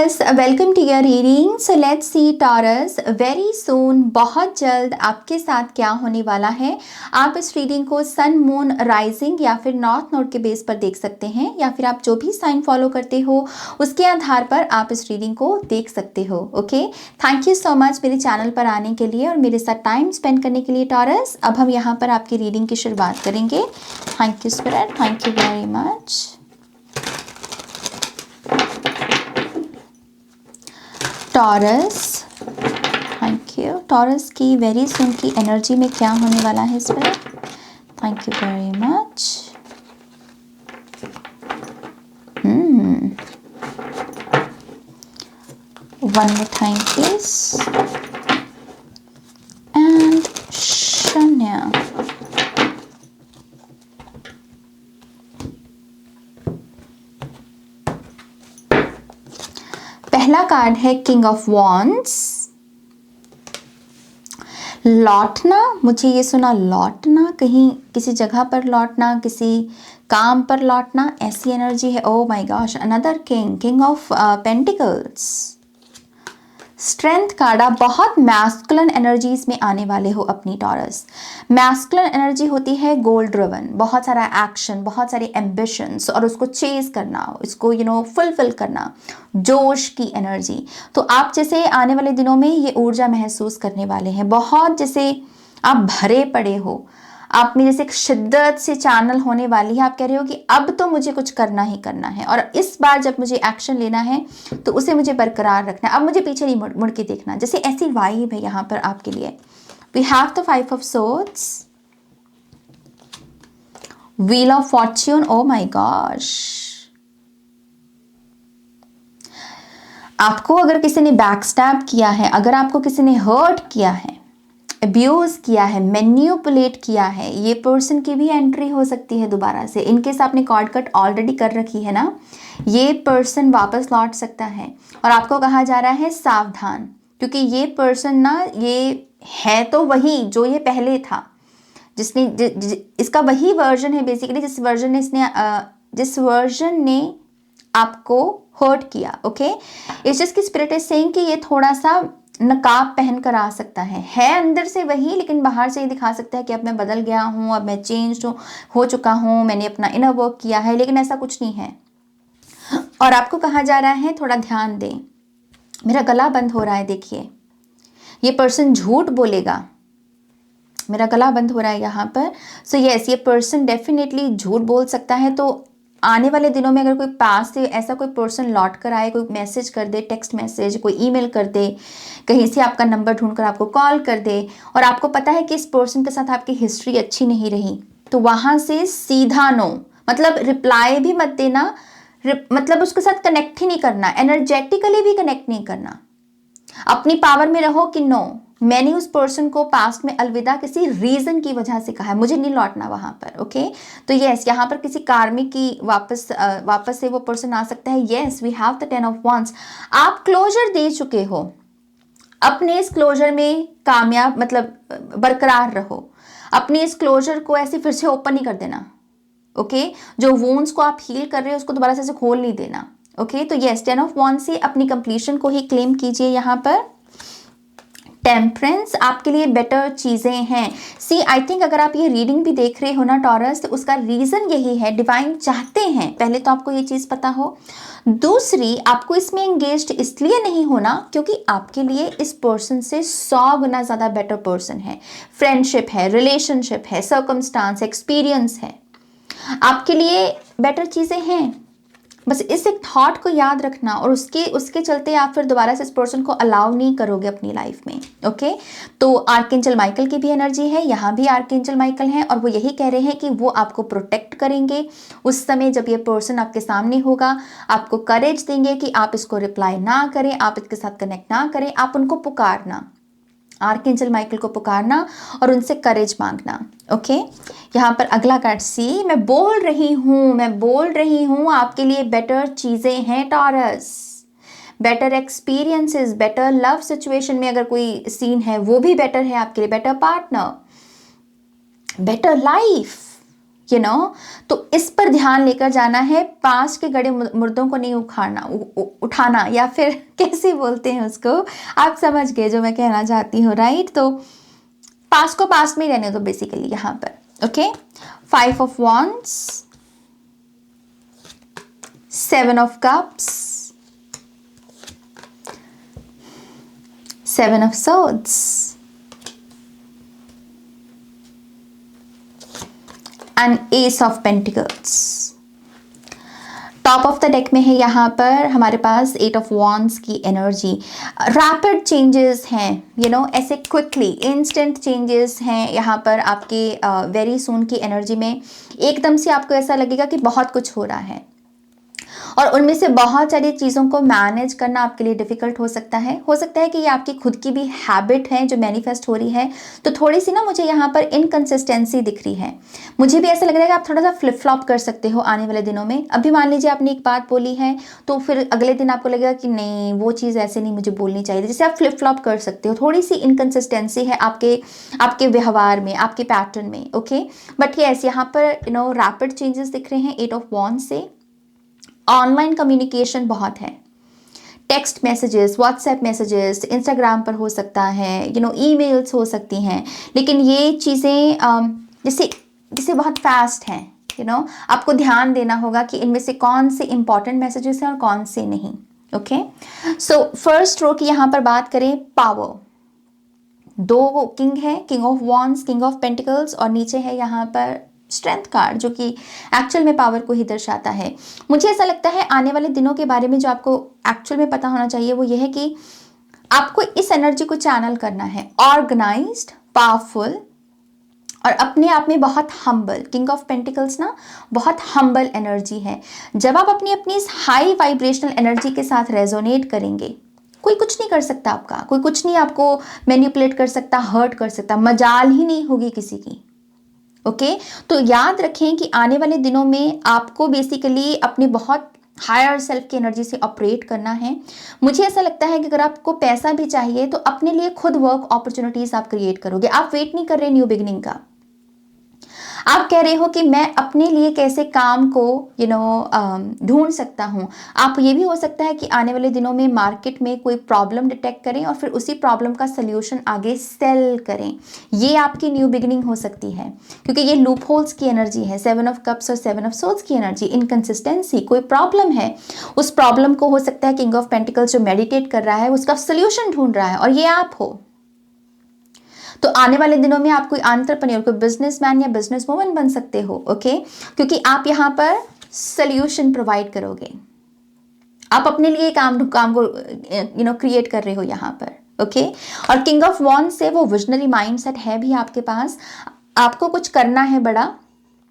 Taurus, welcome to your reading. So let's see Taurus, very soon, बहुत जल्द आपके साथ क्या होने वाला है. आप इस रीडिंग को सन, मून, राइजिंग या फिर नॉर्थ नोड के बेस पर देख सकते हैं, या फिर आप जो भी साइन फॉलो करते हो उसके आधार पर आप इस रीडिंग को देख सकते हो. Okay, thank you so much मेरे चैनल पर आने के लिए और मेरे साथ टाइम स्पेंड करने के लिए टॉरस. अब हम यहाँ पर आपकी रीडिंग की शुरुआत करेंगे. Thank you spirit, thank you very much. Taurus, thank you. Taurus की वेरी सुन की एनर्जी में क्या होने वाला है इस पर. Thank you very much. One more time please. And शन्या. पहला कार्ड है किंग ऑफ वॉन्ड्स. लौटना, मुझे ये सुना लौटना, कहीं किसी जगह पर लौटना, किसी काम पर लौटना, ऐसी एनर्जी है. ओ my gosh, another king, king of pentacles. Strength card, आप बहुत मैस्कुलिन एनर्जीज में आने वाले हो अपनी टॉरस. मैस्कुलिन एनर्जी होती है गोल ड्रिवन, बहुत सारा एक्शन, बहुत सारे एम्बिशंस और उसको चेज करना, इसको फुलफिल करना, जोश की एनर्जी. तो आप जैसे आने वाले दिनों में ये ऊर्जा महसूस करने वाले हैं. बहुत जैसे आप भरे पड़े हो, आप में जैसे एक शिद्दत से चैनल होने वाली है. आप कह रहे हो कि अब तो मुझे कुछ करना ही करना है और इस बार जब मुझे एक्शन लेना है तो उसे मुझे बरकरार रखना है. अब मुझे पीछे नहीं मुड़ के देखना, जैसे ऐसी वाइब है यहाँ पर आपके लिए. We have the 5 of swords, wheel of fortune. Oh my gosh, आपको अगर किसी ने बैकस्टैब किया है, अगर आपको किसी ने हर्ट किया है, अब्यूज किया है, मैन्युपुलेट किया है, ये पर्सन की भी एंट्री हो सकती है दोबारा से. इनकेस आपने कॉर्ड कट ऑलरेडी कर रखी है ना, ये पर्सन वापस लौट सकता है. और आपको कहा जा रहा है सावधान, क्योंकि ये पर्सन ना, ये है तो वही जो ये पहले था, जिसने इसका वही वर्जन है बेसिकली, जिस वर्जन ने आपको हर्ट किया. ओके, इट्स जस्ट की स्पिरिट इज सेइंग कि ये थोड़ा सा नकाब पहन कर आ सकता है अंदर से वही, लेकिन बाहर से ये दिखा सकता है कि अब मैं बदल गया हूँ, अब मैं चेंज हो चुका हूँ, मैंने अपना इनर वर्क किया है, लेकिन ऐसा कुछ नहीं है. और आपको कहा जा रहा है थोड़ा ध्यान दें. मेरा गला बंद हो रहा है, देखिए ये पर्सन झूठ बोलेगा, मेरा गला बंद हो रहा है यहाँ पर. सो यस, ये पर्सन डेफिनेटली झूठ बोल सकता है. तो आने वाले दिनों में अगर कोई पास से ऐसा कोई पर्सन लौट कर आए, कोई मैसेज कर दे, टेक्स्ट मैसेज, कोई ईमेल कर दे, कहीं से आपका नंबर ढूंढकर आपको कॉल कर दे, और आपको पता है कि इस पर्सन के साथ आपकी हिस्ट्री अच्छी नहीं रही, तो वहाँ से सीधा नो, मतलब रिप्लाई भी मत देना, मतलब उसके साथ कनेक्ट ही नहीं करना, एनर्जेटिकली भी कनेक्ट नहीं करना. अपनी पावर में रहो कि नो, मैंने उस पर्सन को पास्ट में अलविदा किसी रीजन की वजह से कहा है, मुझे नहीं लौटना वहां पर. ओके, तो यस, यहाँ पर किसी कार्मिक की वापस से वो पर्सन आ सकता है. Yes, we have the 10 of wands. आप क्लोजर दे चुके हो, अपने इस क्लोजर में कामयाब, मतलब बरकरार रहो. अपने इस क्लोजर को ऐसे फिर से ओपन नहीं कर देना. ओके, जो वोन्स को आप हील कर रहे हो उसको दोबारा से खोल नहीं देना. ओके, तो यस, 10 ऑफ wands से अपनी कंप्लीशन को ही क्लेम कीजिए. यहाँ पर टेम्परेंस, आपके लिए बेटर चीज़ें हैं. सी, आई थिंक अगर आप ये रीडिंग भी देख रहे हो ना टॉरस, तो उसका रीज़न यही है, डिवाइन चाहते हैं पहले तो आपको ये चीज़ पता हो. दूसरी, आपको इसमें एंगेज्ड इसलिए नहीं होना क्योंकि आपके लिए इस पर्सन से 100 गुना ज़्यादा बेटर पर्सन है. फ्रेंडशिप है, रिलेशनशिप है, सर्कमस्टांस, एक्सपीरियंस है, आपके लिए बेटर चीज़ें हैं. बस इस एक थॉट को याद रखना, और उसके चलते आप फिर दोबारा से इस पर्सन को अलाउ नहीं करोगे अपनी लाइफ में. ओके, तो आर्कएंजल माइकल की भी एनर्जी है, यहाँ भी आर्कएंजल माइकल है, और वो यही कह रहे हैं कि वो आपको प्रोटेक्ट करेंगे उस समय जब ये पर्सन आपके सामने होगा. आपको करेज देंगे कि आप इसको रिप्लाई ना करें, आप इसके साथ कनेक्ट ना करें, आप उनको पुकारना, आर्कएंजल माइकल को पुकारना और उनसे करेज मांगना. ओके, यहाँ पर अगला कार्ड सी, मैं बोल रही हूँ आपके लिए बेटर चीज़ें हैं taurus. Better experiences, better love situation में अगर कोई सीन है वो भी बेटर है आपके लिए, बेटर पार्टनर, बेटर लाइफ. तो इस पर ध्यान लेकर जाना है। पास्ट के गड़े मुर्दों को नहीं उठाना, या फिर कैसे बोलते हैं उसको, आप समझ गए जो मैं कहना चाहती हूँ, राइट। तो पास्ट को पास्ट में ही रहने दो बेसिकली यहाँ पर। Okay, 5 of wands, 7 of cups, 7 of swords and S of pentacles. Top of the deck में है यहाँ पर हमारे पास 8 ऑफ वॉन्ड्स की एनर्जी। रैपिड चेंजेस हैं, ऐसे क्विकली इंस्टेंट चेंजेस हैं यहाँ पर आपके वेरी सून की एनर्जी में। एकदम से आपको ऐसा लगेगा कि बहुत कुछ हो रहा है, और उनमें से बहुत सारी चीज़ों को मैनेज करना आपके लिए डिफ़िकल्ट हो सकता है कि ये आपकी खुद की भी हैबिट है जो मैनिफेस्ट हो रही है। तो थोड़ी सी ना मुझे यहाँ पर इनकंसिस्टेंसी दिख रही है। मुझे भी ऐसा लग रहा है कि आप थोड़ा सा फ्लिप फ्लॉप कर सकते हो आने वाले दिनों में। अभी मान लीजिए आपने एक बात बोली है, तो फिर अगले दिन आपको लगेगा कि नहीं, वो चीज़ ऐसे नहीं मुझे बोलनी चाहिए। जैसे आप फ्लिप फ्लॉप कर सकते हो, थोड़ी सी इनकंसिस्टेंसी है आपके व्यवहार में, आपके पैटर्न में। ओके, बट यस, यहाँ पर रैपिड चेंजेस दिख रहे हैं 8 ऑफ वॉन्ड्स से। ऑनलाइन कम्युनिकेशन बहुत है, text messages, WhatsApp messages, Instagram पर हो सकता है, ईमेल्स हो सकती हैं। लेकिन ये चीज़ें जैसे बहुत फास्ट हैं, आपको ध्यान देना होगा कि इनमें से कौन से इंपॉर्टेंट मैसेजेस हैं और कौन से नहीं। ओके, सो फर्स्ट रो की यहाँ पर बात करें, पावर, 2 किंग है, king of wands, king of pentacles, और नीचे है यहाँ पर स्ट्रेंथ कार्ड, जो कि एक्चुअल में पावर को ही दर्शाता है। मुझे ऐसा लगता है आने वाले दिनों के बारे में जो आपको एक्चुअल में पता होना चाहिए वो ये है कि आपको इस एनर्जी को चैनल करना है, ऑर्गेनाइज्ड, पावरफुल और अपने आप में बहुत हम्बल। किंग ऑफ पेंटिकल्स ना बहुत हम्बल एनर्जी है। जब आप अपनी इस हाई वाइब्रेशनल एनर्जी के साथ रेजोनेट करेंगे, कोई कुछ नहीं कर सकता आपका, कोई कुछ नहीं आपको मैनिपुलेट कर सकता, हर्ट कर सकता, मजाल ही नहीं होगी किसी की। ओके, तो याद रखें कि आने वाले दिनों में आपको बेसिकली अपने बहुत हायर सेल्फ की एनर्जी से ऑपरेट करना है। मुझे ऐसा लगता है कि अगर आपको पैसा भी चाहिए तो अपने लिए खुद वर्क अपॉर्चुनिटीज आप क्रिएट करोगे। आप वेट नहीं कर रहे न्यू बिगिनिंग का, आप कह रहे हो कि मैं अपने लिए कैसे काम को ढूंढ सकता हूँ। आप ये भी हो सकता है कि आने वाले दिनों में मार्केट में कोई प्रॉब्लम डिटेक्ट करें और फिर उसी प्रॉब्लम का सल्यूशन आगे सेल करें। ये आपकी न्यू बिगिनिंग हो सकती है, क्योंकि ये लूप होल्स की एनर्जी है, 7 ऑफ कप्स और 7 ऑफ सोर्ड्स की एनर्जी। इनकंसिस्टेंसी, कोई प्रॉब्लम है, उस प्रॉब्लम को हो सकता है किंग ऑफ पेंटिकल्स जो मेडिटेट कर रहा है उसका सल्यूशन ढूंढ रहा है, और ये आप हो। तो आने वाले दिनों में आप कोई एंटरप्रेन्योर, कोई बिजनेसमैन या बिजनेस वुमन बन सकते हो। ओके, क्योंकि आप यहाँ पर सल्यूशन प्रोवाइड करोगे, आप अपने लिए काम को क्रिएट कर रहे हो यहाँ पर। ओके, और किंग ऑफ वॉन्ड्स से वो विजनरी माइंडसेट है भी आपके पास। आपको कुछ करना है बड़ा,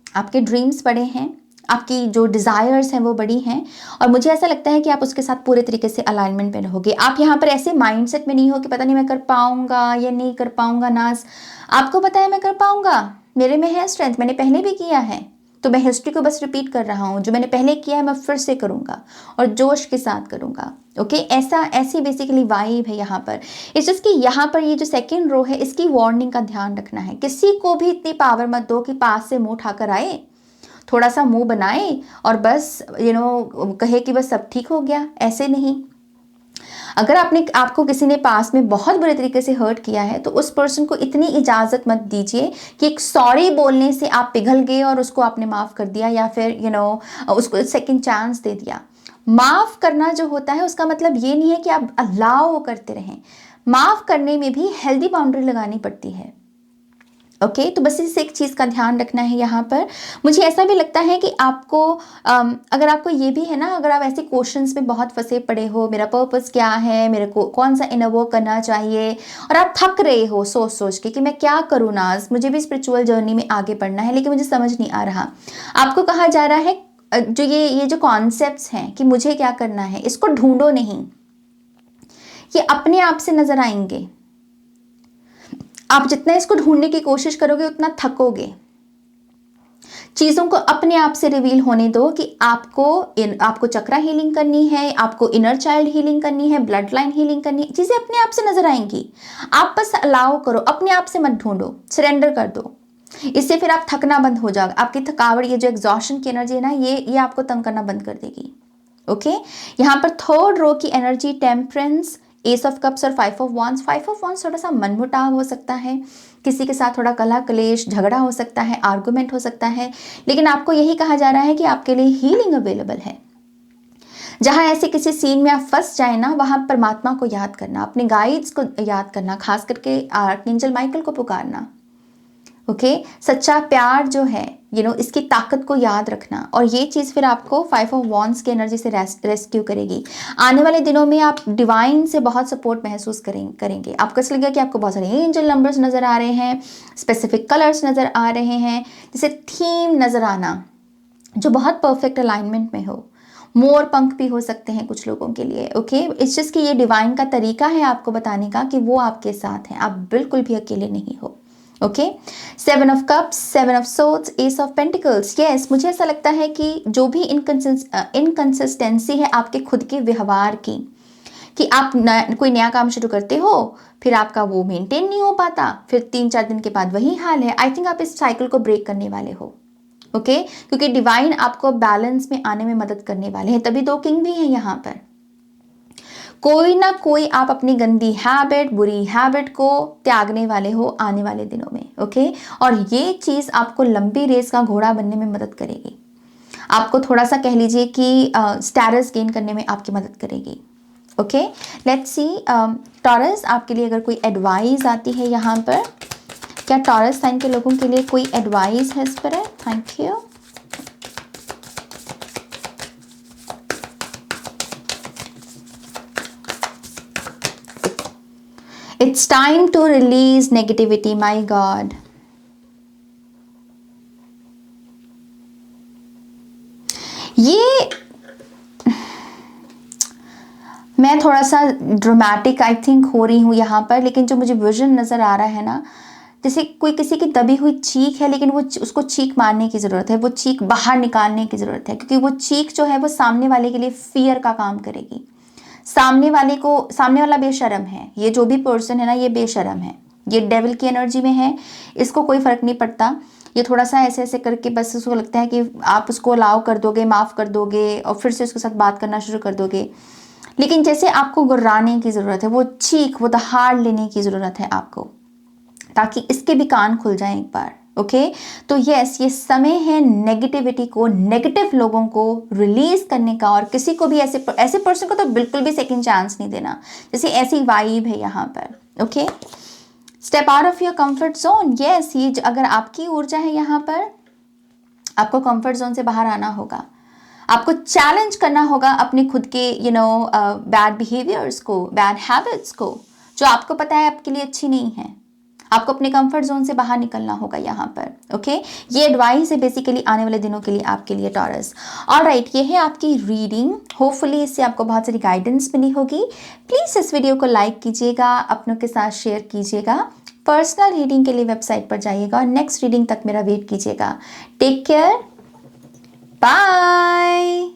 आपके ड्रीम्स बड़े हैं, आपकी जो डिज़ायर्स हैं वो बड़ी हैं, और मुझे ऐसा लगता है कि आप उसके साथ पूरे तरीके से अलाइनमेंट में रहोगे। आप यहाँ पर ऐसे माइंडसेट में नहीं हो कि पता नहीं मैं कर पाऊंगा या नहीं कर पाऊंगा। नाज, आपको पता है मैं कर पाऊंगा, मेरे में है स्ट्रेंथ, मैंने पहले भी किया है, तो मैं हिस्ट्री को बस रिपीट कर रहा हूँ। जो मैंने पहले किया है मैं फिर से करूँगा और जोश के साथ करूँगा। ओके, ऐसी बेसिकली वाइब है यहाँ पर। इट्स जस्ट कि यहाँ पर ये जो सेकेंड रो है इसकी वार्निंग का ध्यान रखना है। किसी को भी इतनी पावर मत दो कि पास से मुंह उठाकर आए, थोड़ा सा मुंह बनाए और बस कहे कि बस सब ठीक हो गया, ऐसे नहीं। अगर आपको किसी ने पास में बहुत बुरे तरीके से हर्ट किया है तो उस पर्सन को इतनी इजाज़त मत दीजिए कि एक सॉरी बोलने से आप पिघल गए और उसको आपने माफ़ कर दिया, या फिर उसको सेकंड चांस दे दिया। माफ़ करना जो होता है उसका मतलब ये नहीं है कि आप अलाउ करते रहें। माफ़ करने में भी हेल्दी बाउंड्री लगानी पड़ती है। ओके, तो बस इस एक चीज़ का ध्यान रखना है यहाँ पर। मुझे ऐसा भी लगता है कि आपको अगर आपको ये भी है ना, अगर आप ऐसे क्वेश्चंस में बहुत फंसे पड़े हो, मेरा पर्पस क्या है, मेरे को कौन सा इनर वर्क करना चाहिए, और आप थक रहे हो सोच सोच के कि मैं क्या करूँ नाज, मुझे भी स्पिरिचुअल जर्नी में आगे बढ़ना है लेकिन मुझे समझ नहीं आ रहा। आपको कहा जा रहा है जो ये जो कॉन्सेप्ट्स हैं कि मुझे क्या करना है, इसको ढूंढो नहीं, ये अपने आप से नजर आएंगे। आप जितना इसको ढूंढने की कोशिश करोगे उतना थकोगे। चीज़ों को अपने आप से रिवील होने दो कि आपको चक्रा हीलिंग करनी है, आपको इनर चाइल्ड हीलिंग करनी है, ब्लड लाइन हीलिंग करनी है। चीज़ें अपने आप से नजर आएंगी, आप बस अलाउ करो, अपने आप से मत ढूंढो, सरेंडर कर दो। इससे फिर आप थकना बंद हो जाओगे, आपकी थकावट, ये जो एग्जॉशन की एनर्जी है ना, ये आपको तंग करना बंद कर देगी। ओके, यहाँ पर थर्ड रो की energy temperance, S of cups और 5 ऑफ वांड्स। 5 ऑफ वांड्स थोड़ा सा मनमुटाव हो सकता है, किसी के साथ थोड़ा कलह कलेश झगड़ा हो सकता है, आर्गुमेंट हो सकता है, लेकिन आपको यही कहा जा रहा है कि आपके लिए हीलिंग अवेलेबल है। जहां ऐसे किसी सीन में आप फंस जाए ना, वहां परमात्मा को याद करना, अपने गाइड्स को याद करना, खास करके आर्कएंजल माइकल को पुकारना। ओके, सच्चा प्यार जो है इसकी ताकत को याद रखना, और ये चीज़ फिर आपको 5 ऑफ वांड्स की एनर्जी से रेस्क्यू करेगी। आने वाले दिनों में आप डिवाइन से बहुत सपोर्ट महसूस करेंगे। आपको ऐसा लगेगा कि आपको बहुत सारे एंजल नंबर्स नज़र आ रहे हैं, स्पेसिफिक कलर्स नज़र आ रहे हैं, जैसे थीम नज़र आना जो बहुत परफेक्ट अलाइनमेंट में हो। मोर पंख भी हो सकते हैं कुछ लोगों के लिए। ओके, इट्स जस्ट कि ये डिवाइन का तरीका है आपको बताने का कि वो आपके साथ हैं, आप बिल्कुल भी अकेले नहीं हो। Okay, 7 of cups, 7 of swords, S of pentacles. Yes, मुझे ऐसा लगता है कि जो भी इनकंसिस्टेंसी है आपके खुद के व्यवहार की, कि आप कोई नया काम शुरू करते हो, फिर आपका वो मेंटेन नहीं हो पाता, फिर 3-4 दिन के बाद वही हाल है। आई थिंक आप इस साइकिल को ब्रेक करने वाले हो। ओके, क्योंकि डिवाइन आपको बैलेंस में आने में मदद करने वाले हैं, तभी 2 किंग भी हैं यहाँ पर। कोई ना कोई आप अपनी गंदी हैबिट, बुरी हैबिट को त्यागने वाले हो आने वाले दिनों में। ओके, और ये चीज़ आपको लंबी रेस का घोड़ा बनने में मदद करेगी, आपको थोड़ा सा कह लीजिए कि स्टेटस गेन करने में आपकी मदद करेगी। ओके, लेट्स सी टॉरस, आपके लिए अगर कोई एडवाइस आती है यहाँ पर, क्या टॉरस साइन के लोगों के लिए कोई एडवाइस है इस पर? Thank you. It's time to release negativity, my God. ये मैं थोड़ा सा ड्रामेटिक आई थिंक हो रही हूँ यहाँ पर, लेकिन जो मुझे विजन नज़र आ रहा है ना, जैसे कोई किसी की दबी हुई चीख है, लेकिन वो उसको चीख मारने की ज़रूरत है, वो चीख बाहर निकालने की ज़रूरत है, क्योंकि वो चीख जो है वो सामने वाले के लिए फियर का काम करेगी। सामने वाला बेशर्म है, ये जो भी पर्सन है ना, ये बेशर्म है, ये डेविल की एनर्जी में है, इसको कोई फर्क नहीं पड़ता। ये थोड़ा सा ऐसे ऐसे करके बस उसको लगता है कि आप उसको अलाउ कर दोगे, माफ़ कर दोगे, और फिर से उसके साथ बात करना शुरू कर दोगे, लेकिन जैसे आपको गुर्राने की ज़रूरत है, वो चीख, वो दहाड़ लेने की ज़रूरत है आपको, ताकि इसके भी कान खुल जाएं एक बार। ओके, तो यस, ये समय है नेगेटिविटी को, नेगेटिव लोगों को रिलीज करने का, और किसी को भी ऐसे पर्सन को तो बिल्कुल भी सेकंड चांस नहीं देना, जैसे ऐसी वाइब है यहाँ पर। Okay, step out of your comfort zone. Yes, ये अगर आपकी ऊर्जा है यहाँ पर, आपको कंफर्ट जोन से बाहर आना होगा, आपको चैलेंज करना होगा अपने खुद के बैड बिहेवियर्स को, बैड हैबिट्स को, जो आपको पता है आपके लिए अच्छी नहीं है। आपको अपने कंफर्ट जोन से बाहर निकलना होगा यहाँ पर। ओके, ये एडवाइस है बेसिकली आने वाले दिनों के लिए आपके लिए टॉरस। ऑलराइट, ये है आपकी रीडिंग, होपफुली इससे आपको बहुत सारी गाइडेंस मिली होगी। प्लीज़ इस वीडियो को लाइक कीजिएगा, अपनों के साथ शेयर कीजिएगा। पर्सनल रीडिंग के लिए वेबसाइट पर जाइएगा और नेक्स्ट रीडिंग तक मेरा वेट कीजिएगा। Take care, bye.